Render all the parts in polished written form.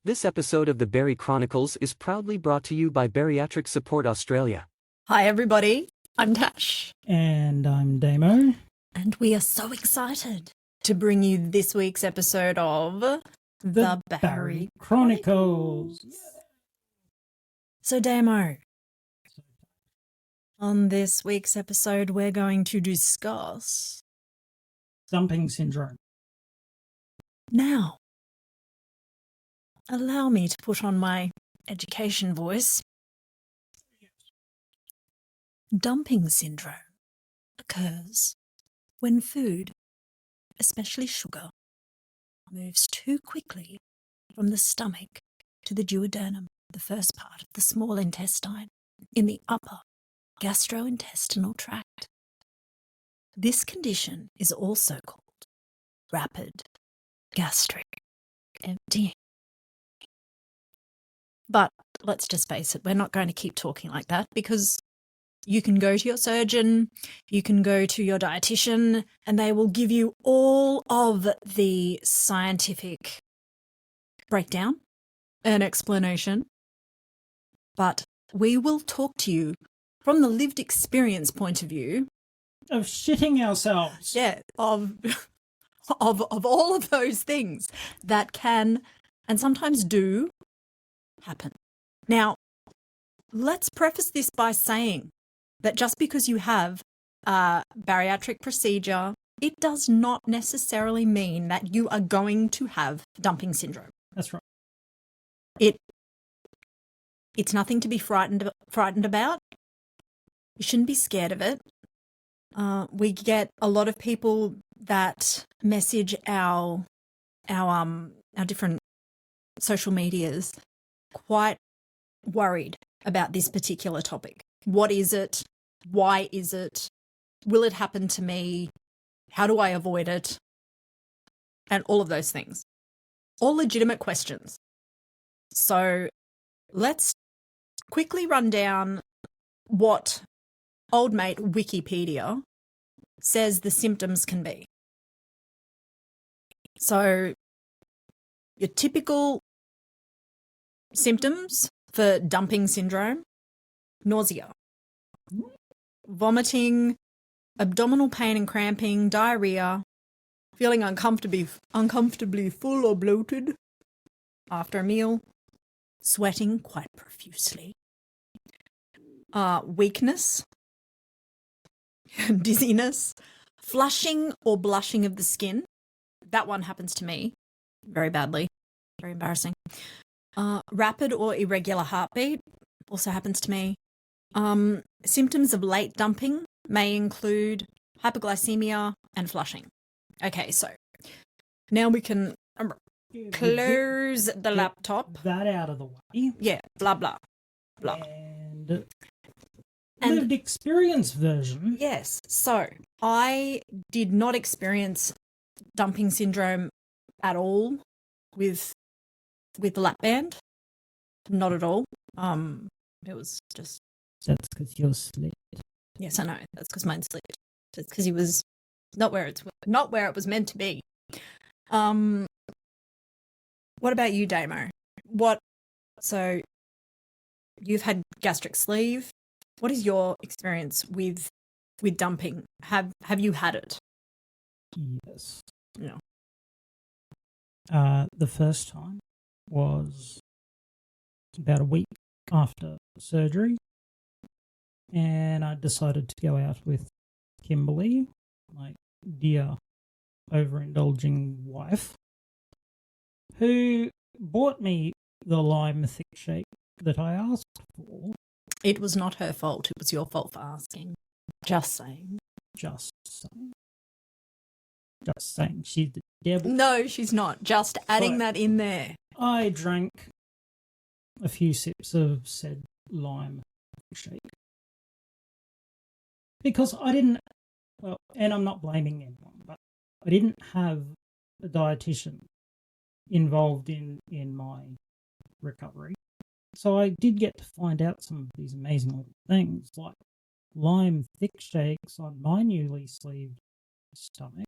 This episode of the Berry Chronicles is proudly brought to you by Bariatric Support Australia. Hi everybody, I'm Tash. And I'm Damo. And we are so excited to bring you this week's episode of The Berry Chronicles. So Damo, on this week's episode we're going to discuss Dumping syndrome. Now, allow me to put on my education voice. Dumping syndrome occurs when food, especially sugar, moves too quickly from the stomach to the duodenum, the first part of the small intestine, in the upper gastrointestinal tract. This condition is also called rapid gastric emptying. But let's just face it, we're not going to keep talking like that because you can go to your surgeon, you can go to your dietitian, and they will give you all of the scientific breakdown and explanation. But we will talk to you from the lived experience point of view. Of shitting ourselves. Yeah, of all of those things that can and sometimes do happen. Now, let's preface this by saying that just because you have a bariatric procedure, it does not necessarily mean that you are going to have dumping syndrome. That's right. It's nothing to be frightened about. You shouldn't be scared of it. We get a lot of people that message our different social medias quite worried about this particular topic. What is it? Why is it? Will it happen to me? How do I avoid it? And all of those things. All legitimate questions. So let's quickly run down what old mate Wikipedia says the symptoms can be. So your typical symptoms for dumping syndrome: nausea, vomiting, abdominal pain and cramping, diarrhea, feeling uncomfortably full or bloated after a meal, sweating quite profusely, weakness, dizziness, flushing or blushing of the skin. That one happens to me very badly, very embarrassing. Rapid or irregular heartbeat also happens to me. Symptoms of late dumping may include hypoglycemia and flushing. Okay, so now we can close the laptop. That out of the way. Yeah, blah, blah, blah. And lived experience version. Yes, so I did not experience dumping syndrome at all with the lap band. Not at all. It was just... That's because you're slit. Yes, I know. That's because mine slipped. It's because he was not where it was meant to be. What about you, Damo? So you've had gastric sleeve. What is your experience with dumping? Have you had it? Yes. No. The first time was about a week after surgery, and I decided to go out with Kimberly, my dear overindulging wife, who bought me the lime thick shake that I asked for. It was not her fault. It was your fault for asking. Just saying. Just saying. Just saying. She's the devil. No, she's not. Just adding that in there. I drank a few sips of said lime shake because I didn't, well, and I'm not blaming anyone, but I didn't have a dietitian involved in my recovery. So I did get to find out some of these amazing little things, like lime thick shakes on my newly sleeved stomach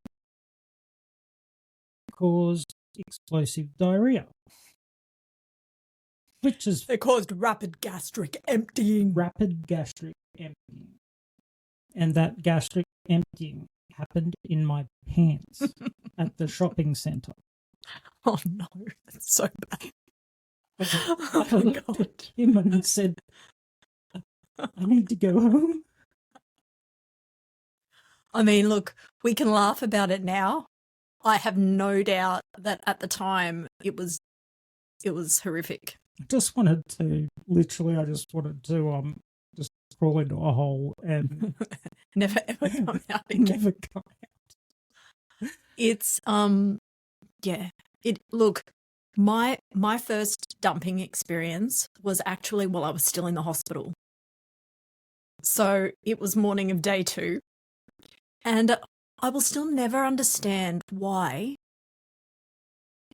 caused explosive diarrhea. which is They caused rapid gastric emptying. rapid gastric emptying. And that gastric emptying happened in my pants at the shopping centre. Oh no, that's so bad. I Oh my looked God. at him and said, I need to go home. I mean, look, we can laugh about it now. I have no doubt that at the time it was horrific. I just wanted to just crawl into a hole and Never ever come out again. never come out. It's yeah. Look, my first dumping experience was actually while I was still in the hospital. So it was morning of day 2. And I will still never understand why,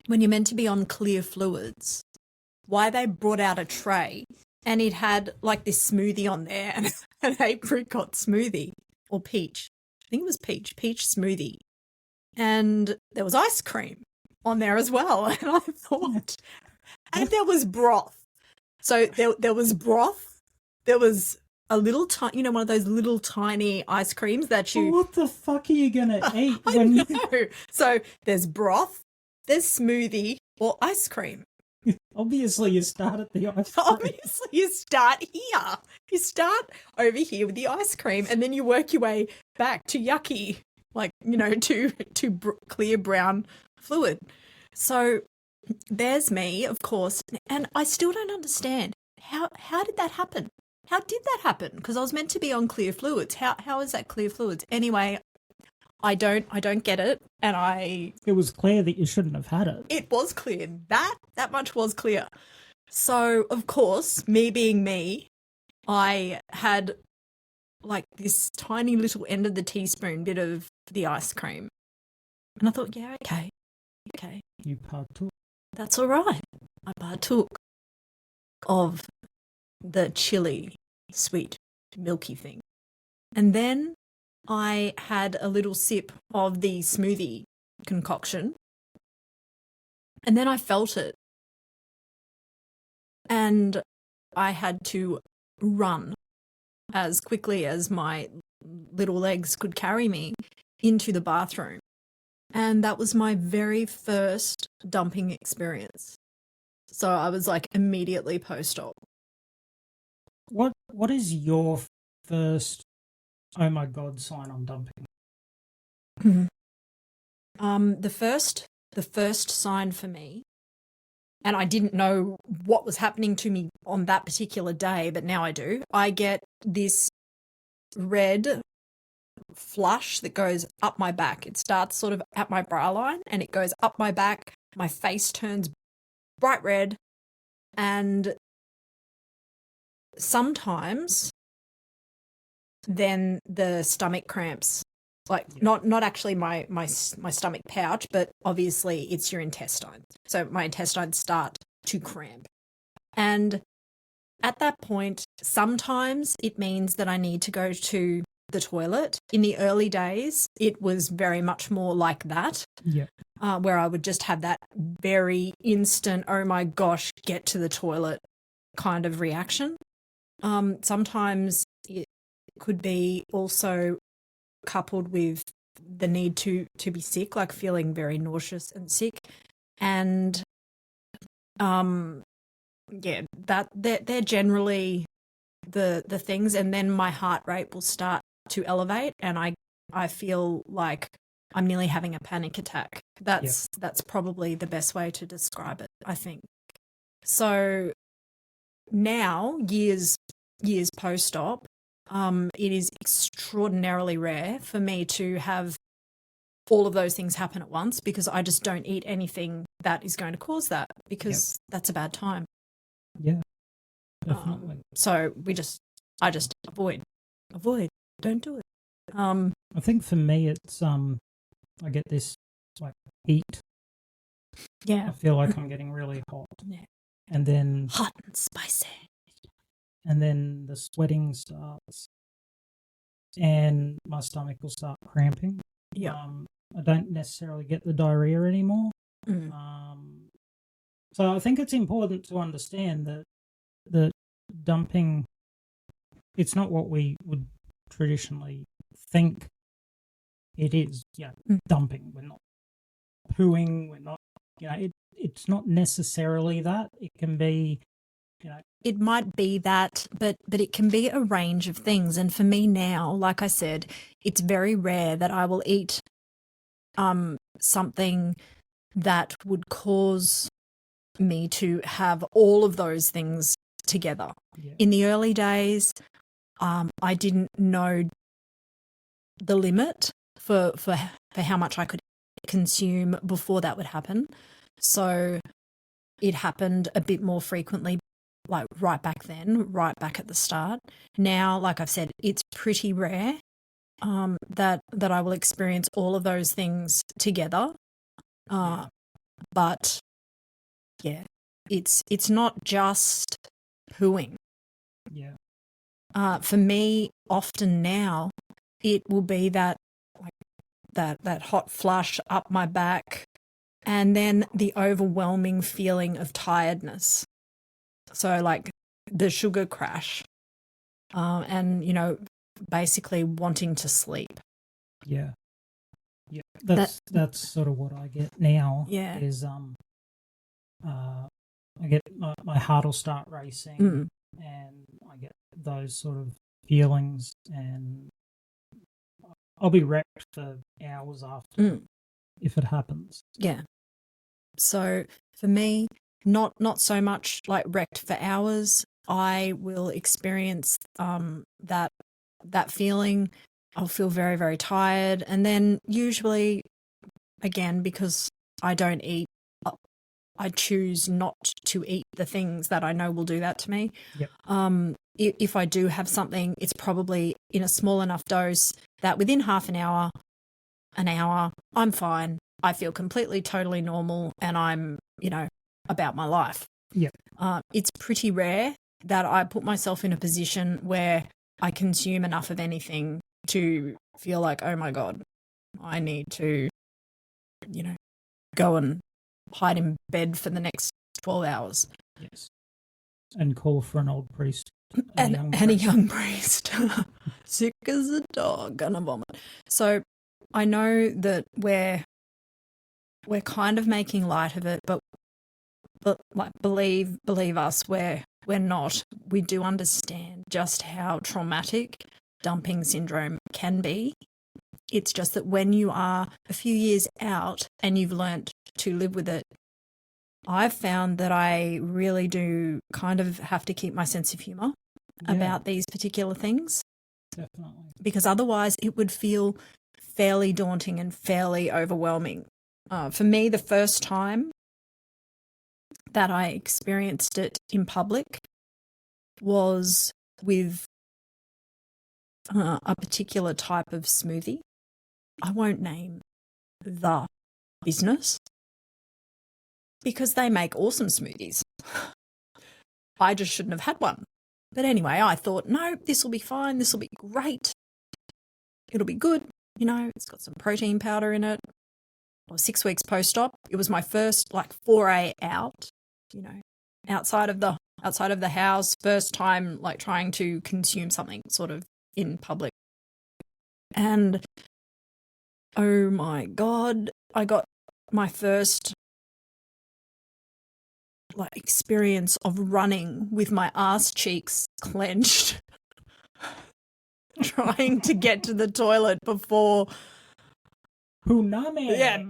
when you're meant to be on clear fluids, why they brought out a tray and it had like this smoothie on there and an apricot smoothie or peach. I think it was peach smoothie. And there was ice cream on there as well. And I thought, and there was broth. So there was broth. There was a little tiny, one of those little tiny ice creams that you. What the fuck are you gonna eat I when know. So there's broth, there's smoothie or ice cream. Obviously you start at the ice cream. Obviously, you start here. You start over here with the ice cream, and then you work your way back to yucky, like to clear brown fluid. So there's me, of course, and I still don't understand how did that happen? How did that happen? Because I was meant to be on clear fluids. How is that clear fluids? Anyway, I don't get it, and It was clear that you shouldn't have had it. It was clear. That much was clear. So, of course, me being me, I had like this tiny little end of the teaspoon bit of the ice cream. And I thought, yeah, okay. You partook. That's all right. I partook of the chili, sweet, milky thing. And then I had a little sip of the smoothie concoction. And then I felt it. And I had to run as quickly as my little legs could carry me into the bathroom. And that was my very first dumping experience. So I was like immediately post-op. What is your first oh my God sign on dumping? The first sign for me, and I didn't know what was happening to me on that particular day, but now I do. I get this red flush that goes up my back. It starts sort of at my bra line and it goes up my back. My face turns bright red, and sometimes then the stomach cramps, like not actually my stomach pouch, but obviously it's your intestine. So my intestines start to cramp. And at that point, sometimes it means that I need to go to the toilet. In the early days, it was very much more like that. Yeah. Where I would just have that very instant, oh my gosh, get to the toilet kind of reaction. Sometimes it could be also coupled with the need to be sick, like feeling very nauseous and sick. And that they're generally the things. And then my heart rate will start to elevate and I feel like I'm nearly having a panic attack. That's probably the best way to describe it, I think. So now, years post-op, it is extraordinarily rare for me to have all of those things happen at once, because I just don't eat anything that is going to cause that, because that's a bad time. Yeah, definitely. So I just avoid, don't do it. I think for me it's I get this like heat. Yeah. I feel like I'm getting really hot. Yeah. And then Hot and spicy. And then the sweating starts and my stomach will start cramping. Yeah. I don't necessarily get the diarrhea anymore. So I think it's important to understand that dumping, it's not what we would traditionally think it is. Yeah, dumping. We're not pooing. We're not. It's not necessarily that. It can be. It might be that, but it can be a range of things. And for me now, like I said, it's very rare that I will eat something that would cause me to have all of those things together. Yeah. In the early days, I didn't know the limit for how much I could consume before that would happen. So it happened a bit more frequently, like right back then, right back at the start. Now, like I've said, it's pretty rare that I will experience all of those things together. But yeah, it's not just pooing. Yeah. For me, often now, it will be that hot flush up my back, and then the overwhelming feeling of tiredness. So like the sugar crash, and basically wanting to sleep. Yeah. Yeah. That's sort of what I get now. Yeah. Is I get my heart will start racing, and I get those sort of feelings, and I'll be wrecked for hours after if it happens. Yeah. So for me, not so much like wrecked for hours. I will experience that feeling. I'll feel very, very tired, and then usually, again, because I don't eat, I choose not to eat the things that I know will do that to me. Yep. If I do have something, it's probably in a small enough dose that within half an hour, I'm fine. I feel completely, totally normal, and I'm, about my life. Yeah. It's pretty rare that I put myself in a position where I consume enough of anything to feel like, oh my God, I need to, go and hide in bed for the next 12 hours. Yes. And call for an old priest. And a young priest. Sick as a dog, gonna vomit. So I know that we're kind of making light of it, but like believe us, we're not. We do understand just how traumatic dumping syndrome can be. It's just that when you are a few years out and you've learnt to live with it, I've found that I really do kind of have to keep my sense of humour about these particular things. Definitely. Because otherwise it would feel fairly daunting and fairly overwhelming. For me, the first time that I experienced it in public was with a particular type of smoothie. I won't name the business because they make awesome smoothies. I just shouldn't have had one. But anyway, I thought, no, this will be fine. This will be great. It'll be good. It's got some protein powder in it. I was 6 weeks post-op. It was my first foray out, outside of the house, first time trying to consume something sort of in public. And oh my God, I got my first experience of running with my ass cheeks clenched, trying to get to the toilet before Punami. Yeah,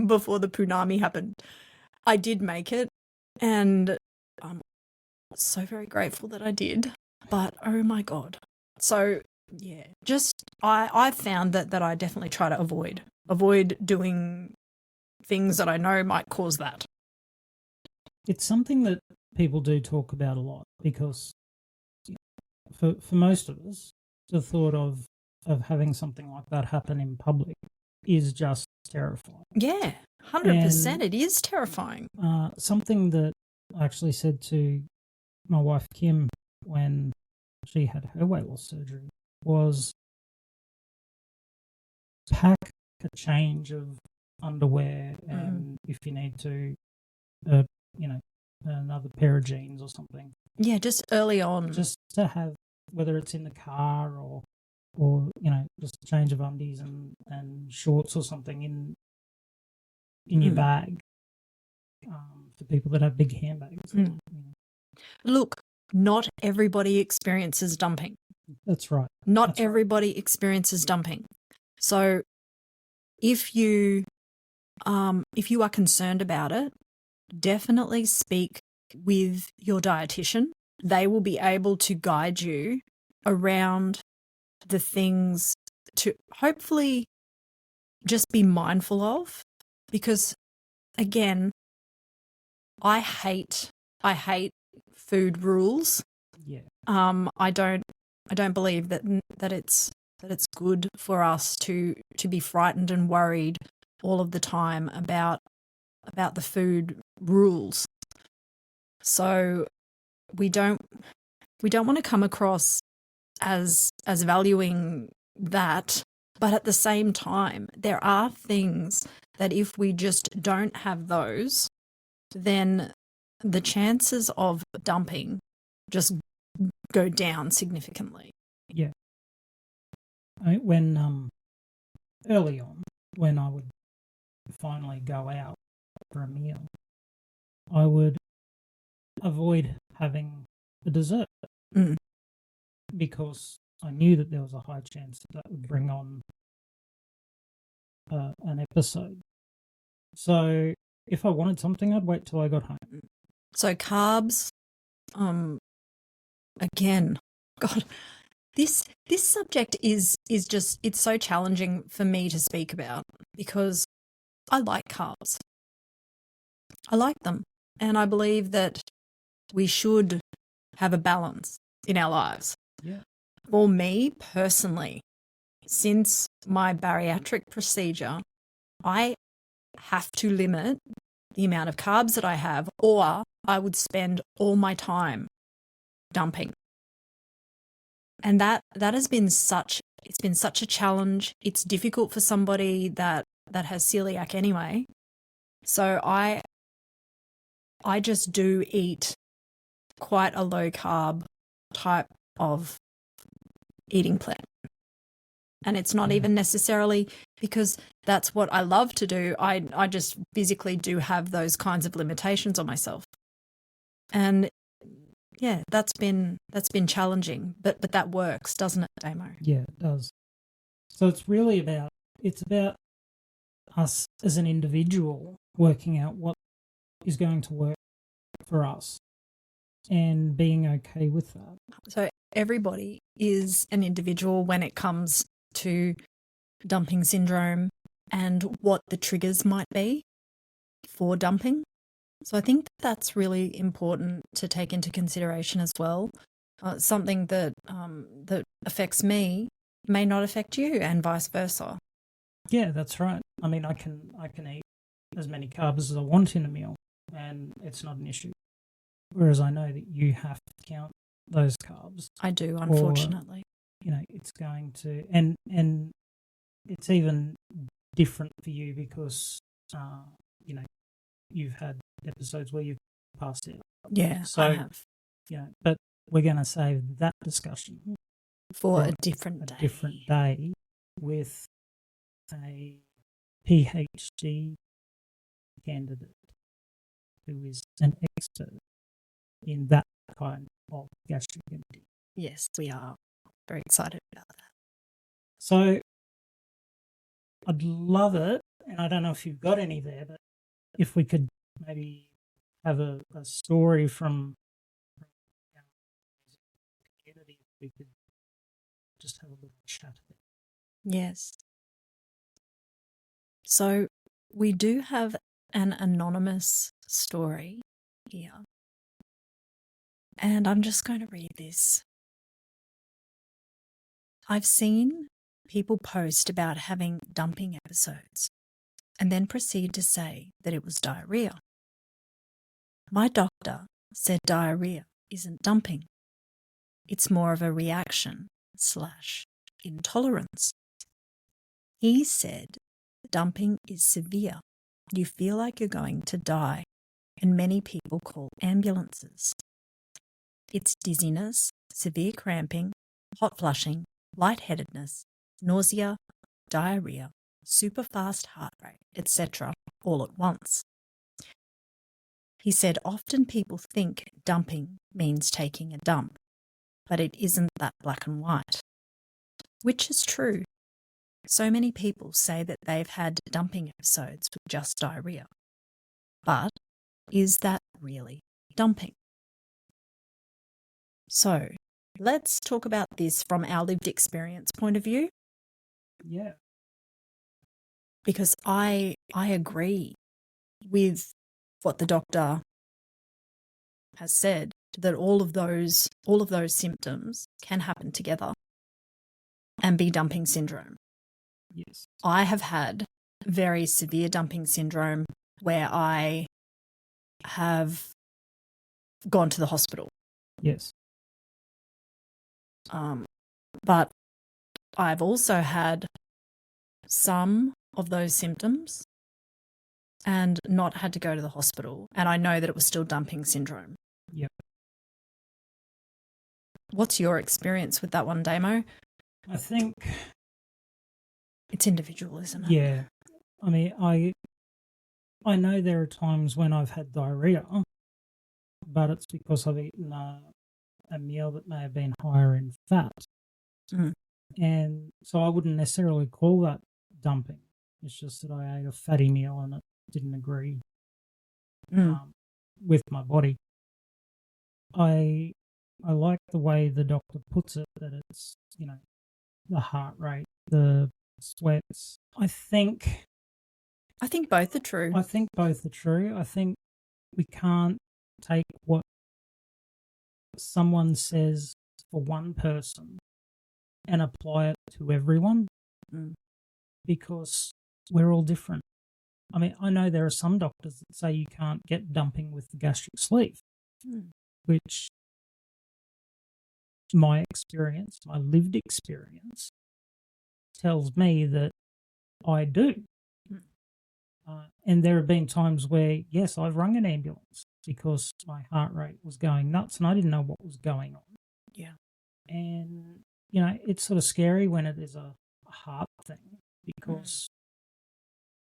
before the punami happened. I did make it, and I'm so very grateful that I did. But oh my God. So yeah, just I found that I definitely try to avoid doing things that I know might cause that. It's something that people do talk about a lot because for most of us, the thought of having something like that happen in public is just terrifying. Yeah, 100%. It is terrifying. Something that I actually said to my wife Kim when she had her weight loss surgery was pack a change of underwear, and if you need to, you know, another pair of jeans or something. Yeah, just early on. Just to have, whether it's in the car or you know, just a change of undies and shorts or something in your bag. For people that have big handbags. You know. Look, not everybody experiences dumping. That's right. Not everybody experiences dumping. So if you are concerned about it, definitely speak with your dietitian. They will be able to guide you around the things to hopefully just be mindful of, because again, I hate food rules. Yeah. I don't believe that it's good for us to be frightened and worried all of the time about the food rules. So we don't want to come across as valuing that, but at the same time, there are things that if we just don't have those, then the chances of dumping just go down significantly. Yeah. When early on, when I would finally go out for a meal, I would avoid having the dessert because I knew that there was a high chance that would bring on an episode. So if I wanted something, I'd wait till I got home. So carbs, again, God, this subject is just, it's so challenging for me to speak about because I like carbs. I like them. And I believe that we should have a balance in our lives. Yeah. For me personally, since my bariatric procedure, I have to limit the amount of carbs that I have, or I would spend all my time dumping. And that has been such a challenge. It's difficult for somebody that has celiac anyway. So I just do eat quite a low carb type of eating plan. And it's not even necessarily because that's what I love to do. I just physically do have those kinds of limitations on myself. And yeah, that's been challenging, but that works, doesn't it, Damo? Yeah, it does. So it's really about us as an individual working out what is going to work for us and being okay with that. So everybody is an individual when it comes to dumping syndrome and what the triggers might be for dumping. So I think that's really important to take into consideration as well. Something that affects me may not affect you, and vice versa. Yeah, that's right. I mean, I can eat as many carbs as I want in a meal, and it's not an issue. Whereas I know that you have to count those carbs. I do, unfortunately. Or, it's going to, and it's even different for you because you've had episodes where you've passed out. Yeah, so, I have. But we're going to save that discussion for a different day with a PhD candidate who is an expert in that kind of gastric emptying. Yes, we are very excited about that. So I'd love it, and I don't know if you've got any there, but if we could maybe have a story from our community, if we could just have a little chat about it. Yes. So we do have an anonymous story here. And I'm just going to read this. I've seen people post about having dumping episodes and then proceed to say that it was diarrhea. My doctor said diarrhea isn't dumping. It's more of a reaction/intolerance. He said dumping is severe. You feel like you're going to die and many people call ambulances. It's dizziness, severe cramping, hot flushing, lightheadedness, nausea, diarrhea, super fast heart rate, etc., all at once. He said often people think dumping means taking a dump, but it isn't that black and white. Which is true. So many people say that they've had dumping episodes with just diarrhea. But is that really dumping? So let's talk about this from our lived experience point of view. Yeah. Because I agree with what the doctor has said, that all of those symptoms can happen together and be dumping syndrome. Yes. I have had very severe dumping syndrome where I have gone to the hospital. Yes. But I've also had some of those symptoms and not had to go to the hospital. And I know that it was still dumping syndrome. Yep. What's your experience with that one, Damo? I think It's individual, isn't it? yeah. I mean, I know there are times when I've had diarrhea, but it's because I've eaten a meal that may have been higher in fat. Mm. And so I wouldn't necessarily call that dumping. It's just that I ate a fatty meal and it didn't agree with my body. I like the way the doctor puts it, that it's, the heart rate, the sweats. I think both are true. I think both are true. I think we can't take what someone says for one person and apply it to everyone because we're all different. I mean, I know there are some doctors that say you can't get dumping with the gastric sleeve, which my experience, my lived experience, tells me that I do. And there have been times where, yes, I've rung an ambulance because my heart rate was going nuts and I didn't know what was going on. Yeah. And, it's sort of scary when it is a heart thing because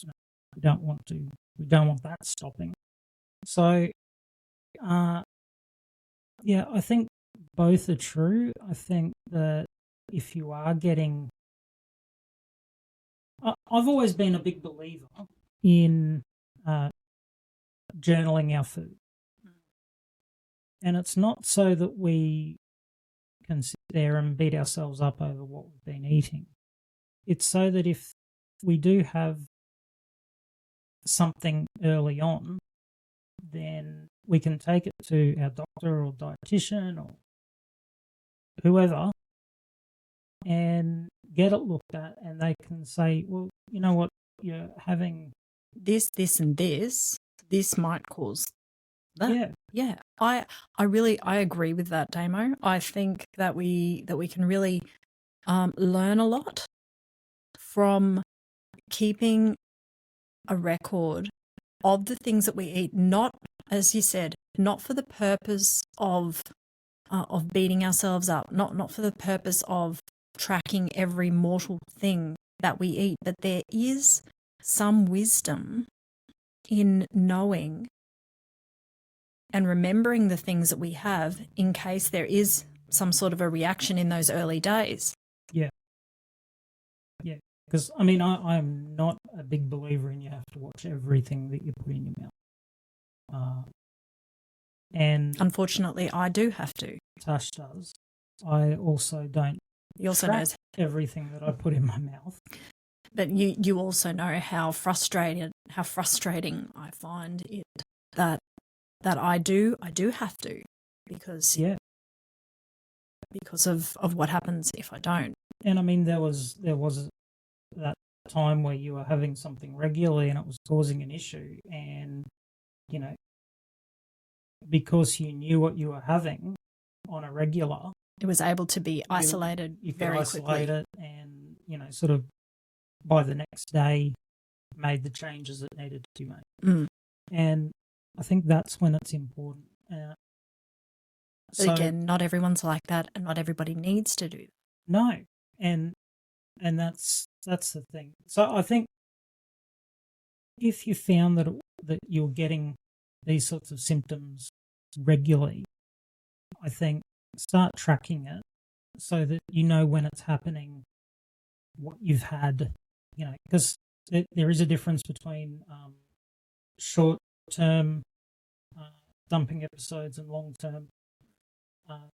we don't want that stopping. So, I think both are true. I think that if you are getting... I've always been a big believer in journaling our food. And it's not so that we can sit there and beat ourselves up over what we've been eating. It's so that if we do have something early on, then we can take it to our doctor or dietitian or whoever and get it looked at, and they can say, well, you know what, you're having this, and this might cause that. Yeah. Yeah. I agree with that, Damo. I think that we can really learn a lot from keeping a record of the things that we eat, not, as you said, not for the purpose of beating ourselves up, not for the purpose of tracking every mortal thing that we eat, but there is some wisdom in knowing and remembering the things that we have in case there is some sort of a reaction in those early days. Yeah. Yeah. Because, I mean, I'm not a big believer in you have to watch everything that you put in your mouth. And unfortunately, I do have to. Tash does. I also don't He also track knows everything that I put in my mouth. But you also know how frustrating I find it that I do have to because of what happens if I don't. And I mean, there was that time where you were having something regularly and it was causing an issue, and because you knew what you were having on a regular, it was able to be isolated you could very isolate quickly. it, and sort of by the next day made the changes that needed to be made. And I think that's when it's important. But again, not everyone's like that, and not everybody needs to do that. No, and that's the thing. So I think if you found that you're getting these sorts of symptoms regularly, I think start tracking it so that you know when it's happening, what you've had, because there is a difference between short-term dumping episodes and long-term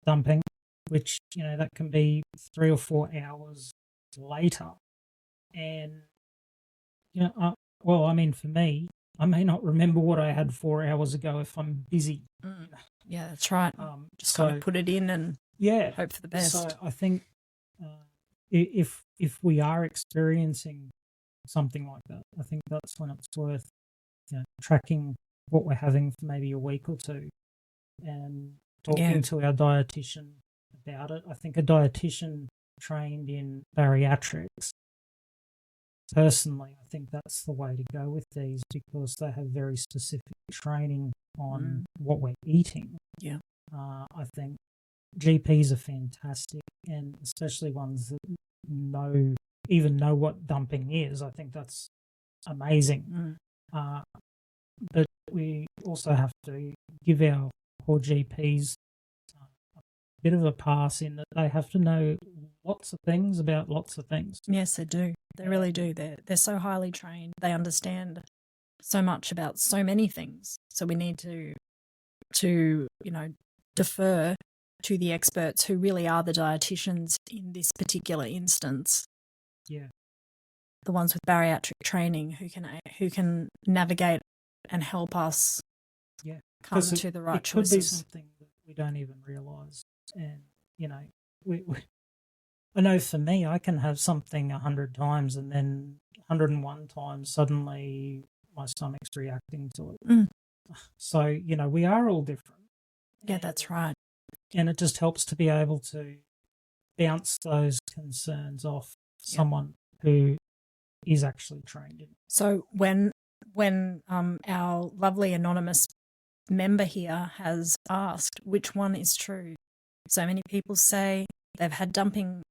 dumping, which, that can be 3 or 4 hours later. And, for me, I may not remember what I had 4 hours ago if I'm busy. Yeah, that's right. Just so kind of put it in and hope for the best. So I think if we are experiencing something like that, I think that's when it's worth tracking what we're having for maybe a week or two and talking to our dietitian about it. I think a dietitian trained in bariatrics, personally, I think that's the way to go with these because they have very specific training on what we're eating. Yeah. I think GPs are fantastic, and especially ones that even know what dumping is. I think that's amazing. But we also have to give our poor GPs a bit of a pass in that they have to know lots of things about lots of things. Yes, they do. They really do. They're so highly trained. They understand so much about so many things. So we need to defer to the experts who really are the dietitians in this particular instance. Yeah. The ones with bariatric training who can navigate and help us come to the right choices. It could be something that we don't even realise. And, I know for me, I can have something 100 times and then 101 times suddenly my stomach's reacting to it. So, we are all different. Yeah, that's right. And it just helps to be able to bounce those concerns off someone who is actually trained in it. So when our lovely anonymous member here has asked which one is true, so many people say they've had dumping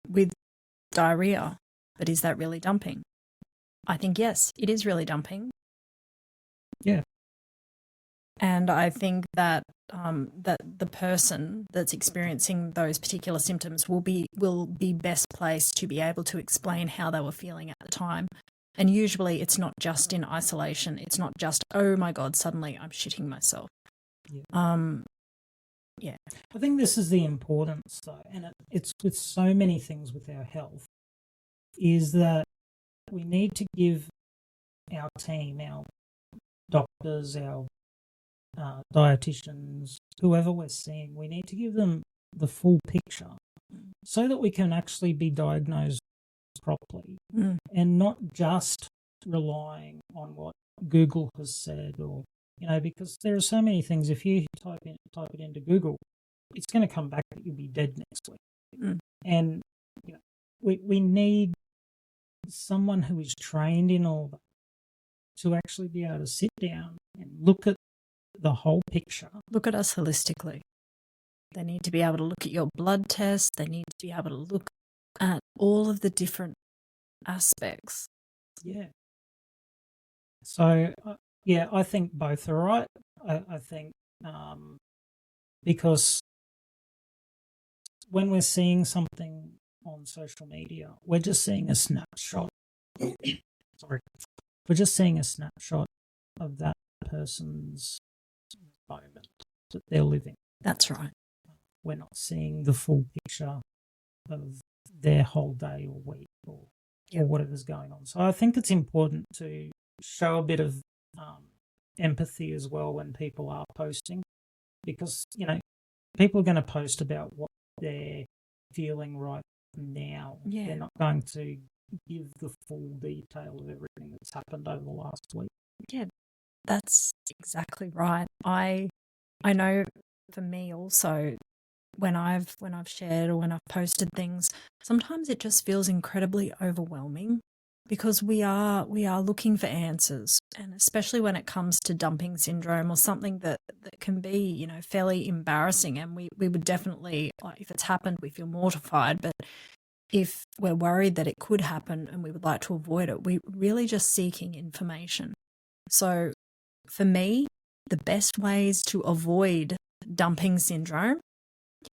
with diarrhea, but is that really dumping? I think yes, it is really dumping. Yeah. And I think that that the person that's experiencing those particular symptoms will be best placed to be able to explain how they were feeling at the time. And usually it's not just in isolation. It's not just, oh my God, suddenly I'm shitting myself. Yeah. I think this is the importance, though, and it's with so many things with our health, is that we need to give our team, our doctors, our dietitians, whoever we're seeing, we need to give them the full picture so that we can actually be diagnosed properly and not just relying on what Google has said or, because there are so many things. If you type it into Google, it's going to come back that you'll be dead next week. And we need someone who is trained in all that to actually be able to sit down and look at the whole picture. Look at us holistically. They need to be able to look at your blood test. They need to be able to look at all of the different aspects. Yeah. So, I think both are right. I think because when we're seeing something on social media, we're just seeing a snapshot. Sorry. We're just seeing a snapshot of that person's moment that they're living. That's right. We're not seeing the full picture of their whole day or week or whatever's going on. So I think it's important to show a bit of empathy as well when people are posting, because, people are going to post about what they're feeling right now. Yeah. They're not going to give the full detail of everything that's happened over the last week. Yeah, that's exactly right. I know for me also, when I've shared or when I've posted things, sometimes it just feels incredibly overwhelming because we are looking for answers, and especially when it comes to dumping syndrome or something that can be, you know, fairly embarrassing, and we would definitely, like, if it's happened, we feel mortified, but if we're worried that it could happen and we would like to avoid it, we're really just seeking information. So for me, the best ways to avoid dumping syndrome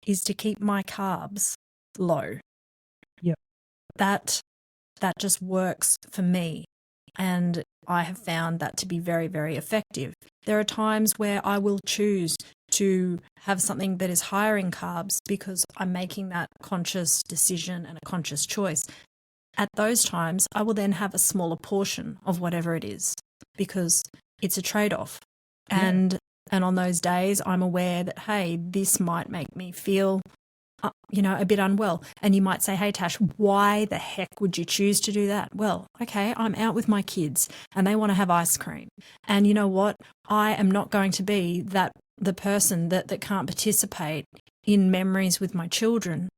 is to keep my carbs low. Yep. That just works for me, and I have found that to be very, very effective. There are times where I will choose to have something that is higher in carbs because I'm making that conscious decision and a conscious choice. At those times, I will then have a smaller portion of whatever it is because it's a trade-off. And on those days, I'm aware that, hey, this might make me feel a bit unwell. And you might say, hey, Tash, why the heck would you choose to do that? Well, okay, I'm out with my kids and they want to have ice cream. And you know what? I am not going to be the person that can't participate in memories with my children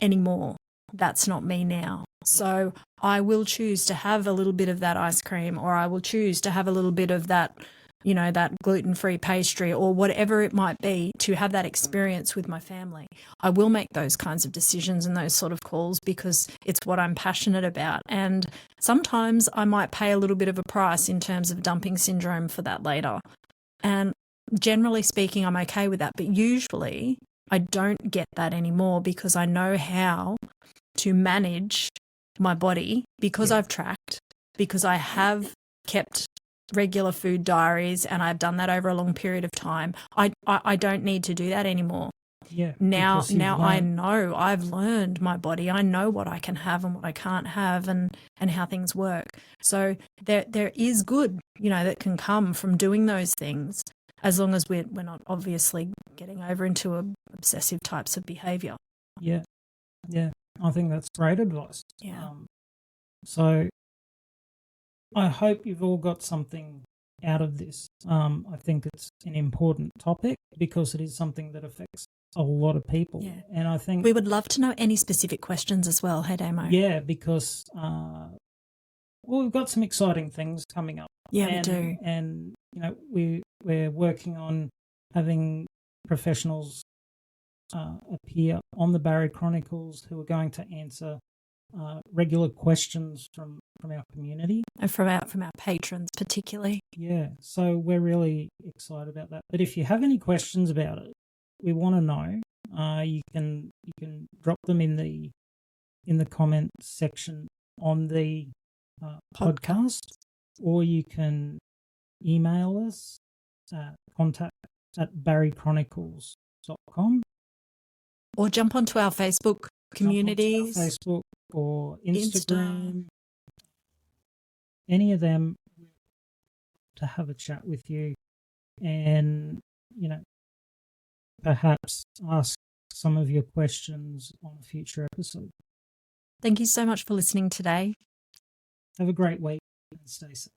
anymore. That's not me now. So I will choose to have a little bit of that ice cream, or I will choose to have a little bit of that, you know, that gluten-free pastry or whatever it might be, to have that experience with my family. I will make those kinds of decisions and those sort of calls because it's what I'm passionate about. And sometimes I might pay a little bit of a price in terms of dumping syndrome for that later. And generally speaking, I'm okay with that. But usually I don't get that anymore because I know how to manage my body because I've tracked, because I have kept regular food diaries and I've done that over a long period of time. I don't need to do that anymore. Yeah. Now I know, I've learned my body. I know what I can have and what I can't have and how things work. So there is good, you know, that can come from doing those things, as long as we're not obviously getting over into obsessive types of behavior. Yeah. Yeah. I think that's great advice. Yeah. So I hope you've all got something out of this. I think it's an important topic because it is something that affects a lot of people. Yeah. And I think we would love to know any specific questions as well. Hey, Damo. Yeah, because we've got some exciting things coming up. Yeah, we do. And you know, we're working on having professionals appear on the Barry Chronicles who are going to answer regular questions from our community and from our patrons particularly. Yeah, so we're really excited about that. But if you have any questions about it, we want to know. You can drop them in the comment section on the podcast, or you can email us at contact@barrychronicles.com, or jump onto our Facebook communities, Facebook or Instagram. Any of them, to have a chat with you and, you know, perhaps ask some of your questions on a future episode. Thank you so much for listening today. Have a great week and stay safe.